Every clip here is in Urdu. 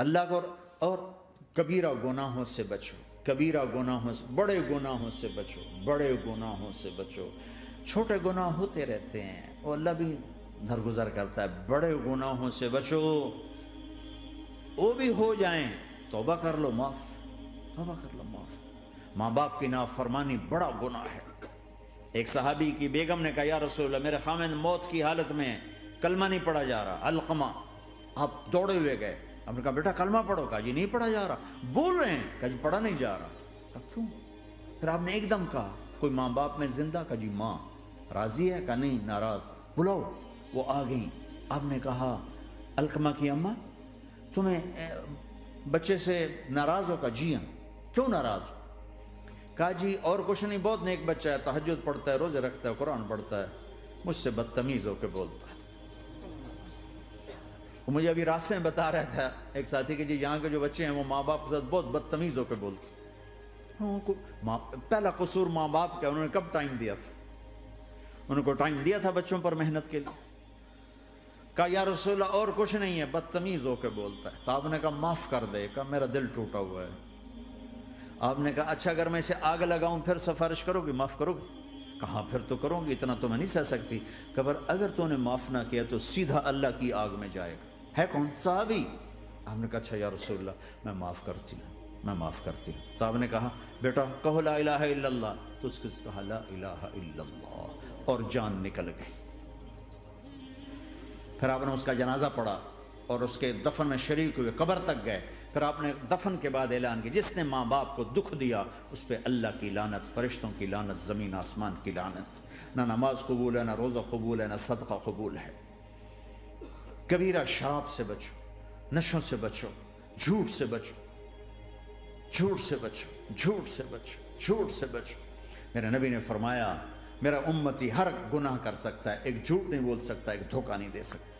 اللہ کو اور کبیرہ گناہوں سے بچو، کبیرہ گناہوں سے، بڑے گناہوں سے بچو، بڑے گناہوں سے بچو۔ چھوٹے گناہ ہوتے رہتے ہیں، وہ اللہ بھی درگزر کرتا ہے، بڑے گناہوں سے بچو، وہ بھی ہو جائیں توبہ کر لو معاف، توبہ کر لو معاف۔ ماں باپ کی نافرمانی بڑا گناہ ہے۔ ایک صحابی کی بیگم نے کہا یا رسول اللہ میرے خاوند موت کی حالت میں کلمہ نہیں پڑھا جا رہا، علقمہ۔ آپ دوڑے ہوئے گئے، آپ نے کہا بیٹا کلمہ پڑھو، کہا جی نہیں پڑھا جا رہا، بول رہے ہیں، کہا جی پڑھا نہیں جا رہا، کہا کیوں؟ پھر آپ نے ایک دم کہا کوئی ماں باپ میں زندہ؟ کہا جی ماں راضی ہے؟ کہا نہیں ناراض، بلاؤ۔ وہ آ گئیں، آپ نے کہا علقمہ کی اماں تمہیں بچے سے ناراض ہو؟ کہا جی ہاں۔ کیوں ناراض ہو؟ کہا جی اور کچھ نہیں، بہت نیک بچہ ہے، تہجد پڑھتا ہے، روزے رکھتا ہے، قرآن پڑھتا ہے، مجھ سے بدتمیز ہو کے بولتا ہے۔ وہ مجھے ابھی راستے میں بتا رہا تھا ایک ساتھی کہ جی یہاں کے جو بچے ہیں وہ ماں باپ کے ساتھ بہت بدتمیز ہو کے بولتے ہیں۔ پہلا قصور ماں باپ کا، انہوں نے کب ٹائم دیا تھا؟ انہوں کو ٹائم دیا تھا بچوں پر محنت کے لیے؟ کہا یا رسول اللہ اور کچھ نہیں ہے، بدتمیز ہو کے بولتا ہے۔ تو آپ نے کہا معاف کر دے، کہا میرا دل ٹوٹا ہوا ہے۔ آپ نے کہا اچھا اگر میں اسے آگ لگاؤں پھر سفارش کرو گی، معاف کرو گی؟ کہا پھر تو کروں گی، اتنا تو میں نہیں سہ سکتی۔ کہ اگر تو نے معاف نہ کیا تو سیدھا اللہ کی آگ میں جائے گا۔ ہے کون؟ صحابی۔ آپ نے کہا اچھا یا رسول اللہ میں معاف کرتی ہوں، میں معاف کرتی ہوں۔ تو آپ نے کہا بیٹا کہو لا الہ الا اللہ، تو اس کے کہا لا الہ الا اللہ، اور جان نکل گئی۔ پھر آپ نے اس کا جنازہ پڑھا اور اس کے دفن میں شریک ہوئے، قبر تک گئے۔ پھر آپ نے دفن کے بعد اعلان کیا جس نے ماں باپ کو دکھ دیا اس پہ اللہ کی لعنت، فرشتوں کی لعنت، زمین آسمان کی لعنت۔ نہ نماز قبول ہے، نہ روزہ قبول ہے، نہ صدقہ قبول ہے۔ کبیرہ شراب سے بچو، نشوں سے بچو، جھوٹ سے بچو، جھوٹ سے بچو، جھوٹ سے بچو، جھوٹ سے بچو۔ میرے نبی نے فرمایا میرا امتی ہر گناہ کر سکتا ہے، ایک جھوٹ نہیں بول سکتا، ایک دھوکہ نہیں دے سکتا۔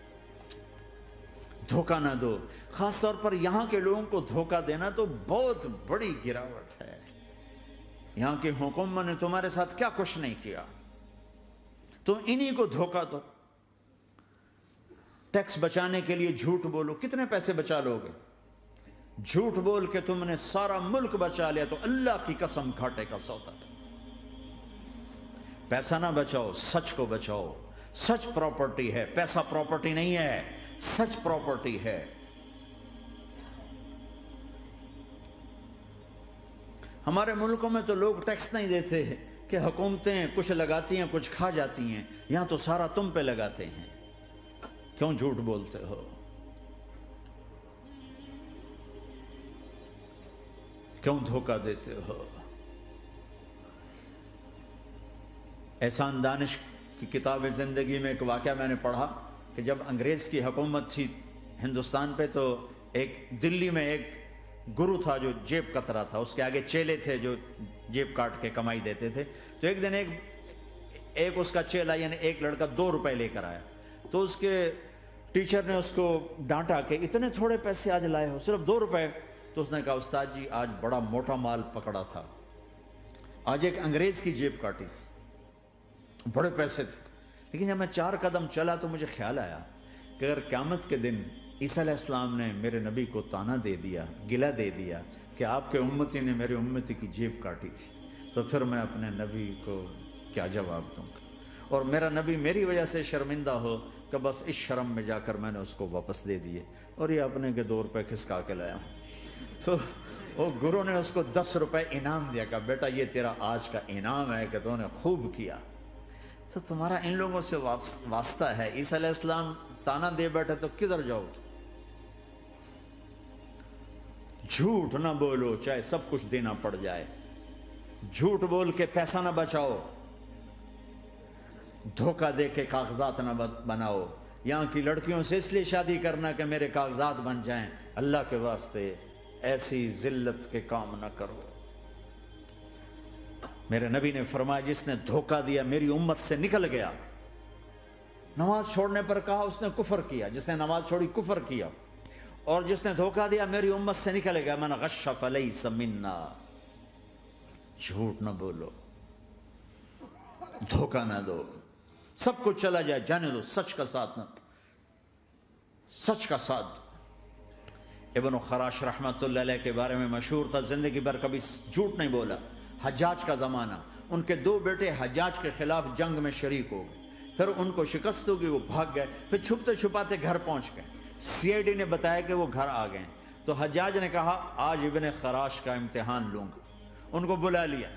دھوکہ نہ دو، خاص طور پر یہاں کے لوگوں کو دھوکہ دینا تو بہت بڑی گراوٹ ہے۔ یہاں کی حکومت نے تمہارے ساتھ کیا کچھ نہیں کیا، تم انہی کو دھوکہ دو۔ ٹیکس بچانے کے لیے جھوٹ بولو، کتنے پیسے بچا لو گے؟ جھوٹ بول کے تم نے سارا ملک بچا لیا تو اللہ کی قسم گھاٹے کا سودا۔ پیسہ نہ بچاؤ، سچ کو بچاؤ۔ سچ پراپرٹی ہے، پیسہ پراپرٹی نہیں ہے، سچ پراپرٹی ہے۔ ہمارے ملکوں میں تو لوگ ٹیکس نہیں دیتے کہ حکومتیں کچھ لگاتی ہیں کچھ کھا جاتی ہیں، یہاں تو سارا تم پہ لگاتے ہیں۔ کیوں جھوٹ بولتے ہو؟ کیوں دھوکہ دیتے ہو؟ احسان دانش کی کتاب زندگی میں ایک واقعہ میں نے پڑھا کہ جب انگریز کی حکومت تھی ہندوستان پہ تو ایک دلی میں ایک گرو تھا جو جیب کترا تھا، اس کے آگے چیلے تھے جو جیب کاٹ کے کمائی دیتے تھے۔ تو ایک دن ایک اس کا چیلا یعنی ایک لڑکا 2 روپے لے کر آیا، تو اس کے ٹیچر نے اس کو ڈانٹا کہ اتنے تھوڑے پیسے آج لائے ہو، صرف 2 روپے۔ تو اس نے کہا استاد جی آج بڑا موٹا مال پکڑا تھا، آج ایک انگریز کی جیب کاٹی تھی، بڑے پیسے تھے۔ لیکن جب میں 4 قدم چلا تو مجھے خیال آیا کہ اگر قیامت کے دن عیسیٰ علیہ السلام نے میرے نبی کو طعنہ دے دیا، گلہ دے دیا کہ آپ کے امتی نے میرے امتی کی جیب کاٹی تھی، تو پھر میں اپنے نبی کو کیا جواب دوں گا؟ اور میرا نبی میری وجہ سے شرمندہ ہو کہ بس اس شرم میں جا کر میں نے اس کو واپس دے دیے اور یہ اپنے کے 2 روپے کھسکا کے لایا ہوں۔ تو وہ گرو نے اس کو 10 روپے انعام دیا کہ بیٹا یہ تیرا آج کا انعام ہے کہ تو نے خوب کیا۔ تو تمہارا ان لوگوں سے واسطہ ہے، عیسیٰ علیہ السلام طعنہ دے بیٹھے تو کدھر جاؤ؟ جھوٹ نہ بولو چاہے سب کچھ دینا پڑ جائے، جھوٹ بول کے پیسہ نہ بچاؤ، دھوکہ دے کے کاغذات نہ بناؤ۔ یہاں کی لڑکیوں سے اس لیے شادی کرنا کہ میرے کاغذات بن جائیں، اللہ کے واسطے ایسی ذلت کے کام نہ کرو۔ میرے نبی نے فرمایا جس نے دھوکہ دیا میری امت سے نکل گیا۔ نماز چھوڑنے پر کہا اس نے کفر کیا، جس نے نماز چھوڑی کفر کیا، اور جس نے دھوکہ دیا میری امت سے نکل گیا۔ من غش فلیس منا۔ جھوٹ نہ بولو، دھوکہ نہ دو، سب کچھ چلا جائے جانے دو، سچ کا ساتھ نہ، سچ کا ساتھ۔ ابن خراش رحمۃ اللہ علیہ کے بارے میں مشہور تھا، زندگی بھر کبھی جھوٹ نہیں بولا۔ حجاج کا زمانہ، ان کے 2 بیٹے حجاج کے خلاف جنگ میں شریک ہو گئے، پھر ان کو شکست ہو گئی، وہ بھاگ گئے، پھر چھپتے چھپاتے گھر پہنچ گئے، سی آئی ڈی نے بتایا کہ وہ گھر آ گئے، تو حجاج نے کہا آج ابن خراش کا امتحان لوں گا۔ ان کو بلا لیا،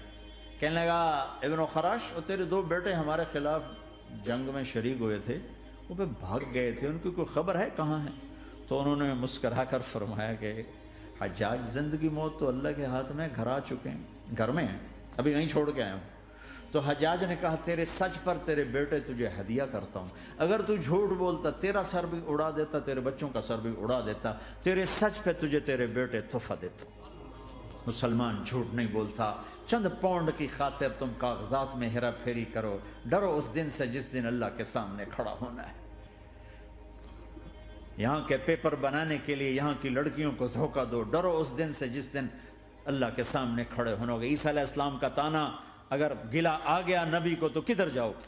کہنے لگا ابن خراش، اور تیرے 2 بیٹے ہمارے خلاف جنگ میں شریک ہوئے تھے، وہ پہ بھاگ گئے تھے، ان کی کوئی خبر ہے کہاں ہے؟ تو انہوں نے مسکرا کر فرمایا کہ حجاج، زندگی موت تو اللہ کے ہاتھ میں، گھر آ چکے ہیں، گھر میں ہیں، ابھی یہیں چھوڑ کے آیا ہوں۔ تو حجاج نے کہا تیرے سچ پر تیرے بیٹے تجھے ہدیہ کرتا ہوں، اگر تو جھوٹ بولتا تیرا سر بھی اڑا دیتا، تیرے بچوں کا سر بھی اڑا دیتا، تیرے سچ پہ تجھے تیرے بیٹے تحفہ دیتا۔ مسلمان جھوٹ نہیں بولتا، چند پاؤنڈ کی خاطر تم کاغذات میں ہیرا پھیری کرو، ڈرو اس دن سے جس دن اللہ کے سامنے کھڑا ہونا ہے۔ یہاں کے پیپر بنانے کے لیے یہاں کی لڑکیوں کو دھوکہ دو، ڈرو اس دن سے جس دن اللہ کے سامنے کھڑے ہونا ہوگا۔ عیسیٰ علیہ السلام کا تانا اگر گلا آ گیا نبی کو تو کدھر جاؤ گے؟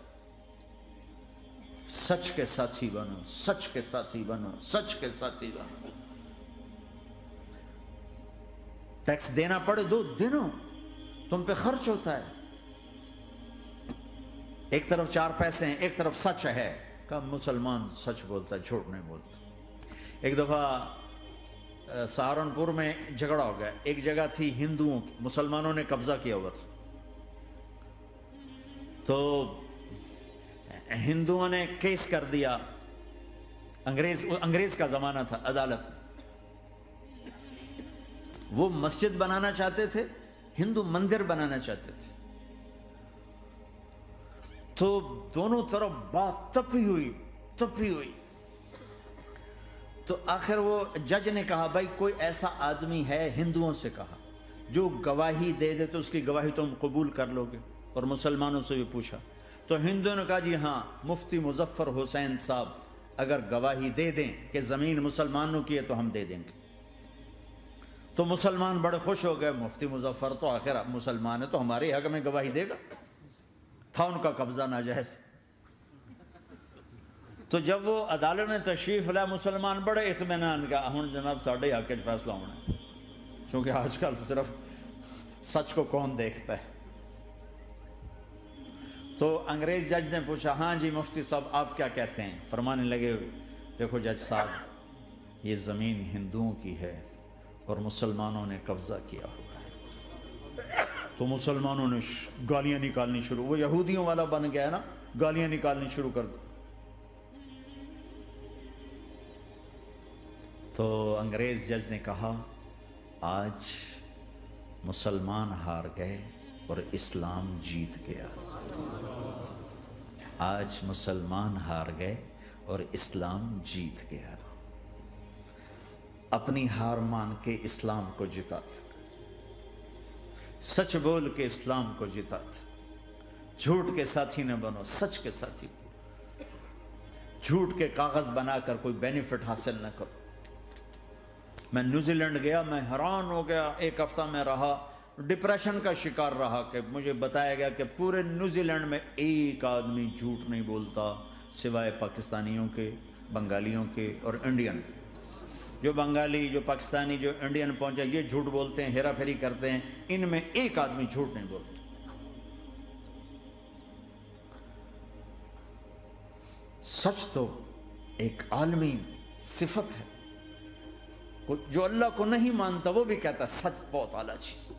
سچ کے ساتھی بنو، سچ کے ساتھی بنو، سچ کے ساتھی بنو۔ ٹیکس دینا پڑے دو، دینو، تم پہ خرچ ہوتا ہے۔ ایک طرف 4 پیسے ہیں، ایک طرف سچ ہے، کہ مسلمان سچ بولتا ہے، جھوٹ نہیں بولتا۔ ایک دفعہ سہارنپور میں جھگڑا ہو گیا، ایک جگہ تھی ہندوؤں کی، مسلمانوں نے قبضہ کیا ہوا تھا، تو ہندوؤں نے کیس کر دیا، انگریز کا زمانہ تھا، عدالت میں۔ وہ مسجد بنانا چاہتے تھے، ہندو مندر بنانا چاہتے تھے، تو دونوں طرف بات تپی ہوئی۔ تو آخر وہ جج نے کہا بھائی کوئی ایسا آدمی ہے، ہندوؤں سے کہا، جو گواہی دے دے تو اس کی گواہی تم قبول کر لو گے؟ اور مسلمانوں سے بھی پوچھا، تو ہندوؤں نے کہا جی ہاں، مفتی مظفر حسین صاحب اگر گواہی دے دیں کہ زمین مسلمانوں کی ہے تو ہم دے دیں گے۔ تو مسلمان بڑے خوش ہو گئے، مفتی مظفر تو آخر مسلمان ہے تو ہمارے حق میں گواہی دے گا، تھا ان کا قبضہ ناجائز۔ تو جب وہ عدالت میں تشریف لائے، مسلمان بڑے اطمینان کا، ہن جناب ساڈے حق وچ فیصلہ ہونا ہے، چونکہ آج کل صرف سچ کو کون دیکھتا ہے۔ تو انگریز جج نے پوچھا ہاں جی مفتی صاحب آپ کیا کہتے ہیں؟ فرمانے لگے دیکھو جج صاحب، یہ زمین ہندوؤں کی ہے اور مسلمانوں نے قبضہ کیا ہوا ہے۔ تو مسلمانوں نے گالیاں نکالنی شروع، وہ یہودیوں والا بن گیا نا، گالیاں نکالنی شروع کر دی۔ تو انگریز جج نے کہا آج مسلمان ہار گئے اور اسلام جیت گیا، آج مسلمان ہار گئے اور اسلام جیت گیا۔ اپنی ہار مان کے اسلام کو جتاتا، سچ بول کے اسلام کو جتاتا۔ جھوٹ کے ساتھی نہ بنو، سچ کے ساتھی بنو۔ جھوٹ کے کاغذ بنا کر کوئی بینیفٹ حاصل نہ کرو۔ میں نیوزی لینڈ گیا، میں حیران ہو گیا، 1 ہفتہ میں رہا، ڈپریشن کا شکار رہا کہ مجھے بتایا گیا کہ پورے نیوزی لینڈ میں ایک آدمی جھوٹ نہیں بولتا سوائے پاکستانیوں کے، بنگالیوں کے اور انڈین۔ جو بنگالی، جو پاکستانی، جو انڈین پہنچے یہ جھوٹ بولتے ہیں، ہیرا پھیری کرتے ہیں، ان میں ایک آدمی جھوٹ نہیں بولتا۔ سچ تو ایک عالمی صفت ہے، جو اللہ کو نہیں مانتا وہ بھی کہتا ہے سچ بہت اعلیٰ چیز،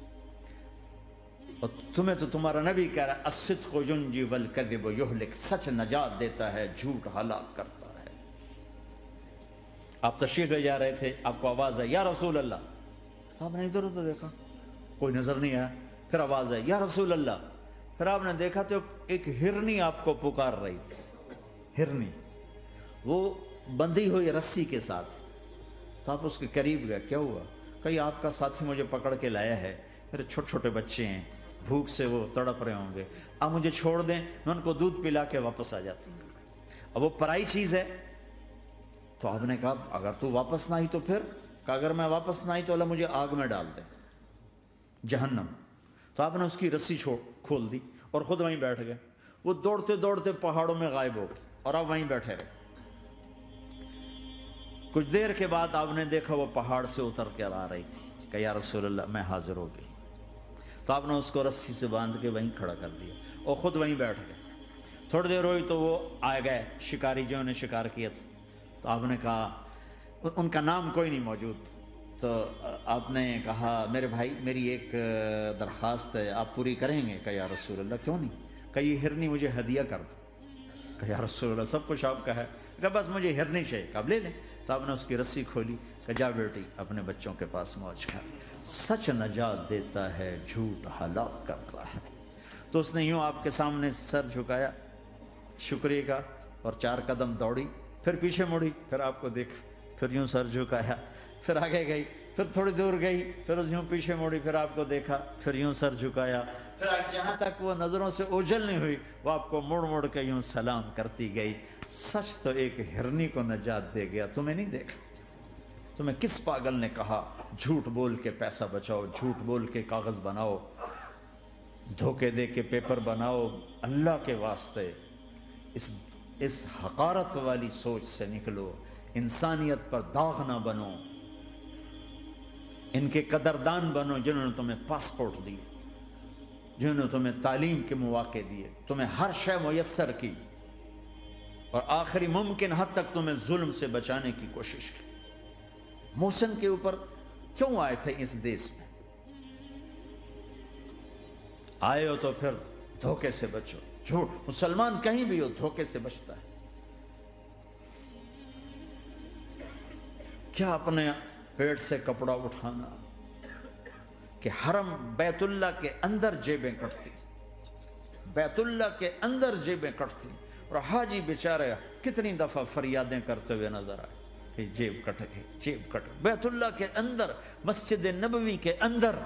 اور تمہیں تو تمہارا نبی کہہ رہا ہے الصدق ینجی والکذب یہلک، سچ نجات دیتا ہے، جھوٹ ہلاک کرتا ہے۔ آپ تشریف لے جا رہے تھے، آپ کو آواز آئی یا رسول اللہ، آپ نے ادھر ادھر دیکھا، کوئی نظر نہیں آیا، پھر آواز آئی یا رسول اللہ، پھر آپ نے دیکھا تو ایک ہرنی آپ کو پکار رہی تھی، ہرنی، وہ بندھی ہوئی رسی کے ساتھ۔ تو آپ اس کے قریب گئے، کیا ہوا؟ کہیں آپ کا ساتھی مجھے پکڑ کے لایا ہے، میرے چھوٹے چھوٹے بچے ہیں، بھوک سے وہ تڑپ رہے ہوں گے، آپ مجھے چھوڑ دیں، میں ان کو دودھ پلا کے واپس آ جاتی ہوں۔ اب وہ پرائی چیز ہے، تو آپ نے کہا اگر تو واپس نہ آئی تو پھر؟ کہ اگر میں واپس نہ آئی تو اللہ مجھے آگ میں ڈال دے، جہنم۔ تو آپ نے اس کی رسی کھول دی اور خود وہیں بیٹھ گئے۔ وہ دوڑتے دوڑتے پہاڑوں میں غائب ہو گئے اور آپ وہیں بیٹھے رہے۔ کچھ دیر کے بعد آپ نے دیکھا وہ پہاڑ سے اتر کر آ رہی تھی کہ یا رسول اللہ میں حاضر ہو گئی. تو آپ نے اس کو رسی سے باندھ کے وہیں کھڑا کر دیا اور خود وہیں بیٹھ گئے. تھوڑی دیر ہوئی تو وہ آ گئے شکاری جو نے شکار کیا تھا. تو آپ نے کہا, ان کا نام کوئی نہیں موجود, تو آپ نے کہا میرے بھائی میری ایک درخواست ہے, آپ پوری کریں گے؟ کہ یا رسول اللہ کیوں نہیں؟ کہ یہ ہرنی مجھے ہدیہ کر دو. کہ یا رسول اللہ سب کچھ آپ کا ہے. کہ بس مجھے ہرنی چاہیے. کہ آپ لے لیں. تو آپ نے اس کی رسی کھولی کہ جا بیٹی اپنے بچوں کے پاس موج کر. سچ نجات دیتا ہے, جھوٹ ہلاک کرتا ہے. تو اس نے یوں آپ کے سامنے سر جھکایا شکریہ کا, اور 4 قدم دوڑی, پھر پیچھے مڑی, پھر آپ کو دیکھا, پھر یوں سر جھکایا, پھر آگے گئی, پھر تھوڑی دور گئی, پھر یوں پیچھے مڑی, پھر آپ کو دیکھا, پھر یوں سر جھکایا, پھر جہاں تک وہ نظروں سے اوجھل نہیں ہوئی وہ آپ کو مڑ مڑ کے یوں سلام کرتی گئی. سچ تو ایک ہرنی کو نجات دے گیا, تمہیں نہیں دیکھا. تمہیں کس پاگل نے کہا جھوٹ بول کے پیسہ بچاؤ, جھوٹ بول کے کاغذ بناؤ, دھوکے دے کے پیپر بناؤ؟ اللہ کے واسطے اس حقارت والی سوچ سے نکلو. انسانیت پر داغ نہ بنو. ان کے قدردان بنو جنہوں نے تمہیں پاسپورٹ دیے, جنہوں نے تمہیں تعلیم کے مواقع دیے, تمہیں ہر شے میسر کی, اور آخری ممکن حد تک تمہیں ظلم سے بچانے کی کوشش کی. محسن کے اوپر کیوں آئے تھے اس دیس میں؟ آئے ہو تو پھر دھوکے سے بچو. جھوٹ, مسلمان کہیں بھی ہو دھوکے سے بچتا ہے. کیا اپنے پیٹ سے کپڑا اٹھانا کہ حرم بیت اللہ کے اندر جیبیں کٹتی, بیت اللہ کے اندر جیبیں کٹتی, اور حاجی بیچارے کتنی دفعہ فریادیں کرتے ہوئے نظر آئے کہ جیب کٹ گئی, جیب کٹ. بیت اللہ کے اندر, مسجد نبوی کے اندر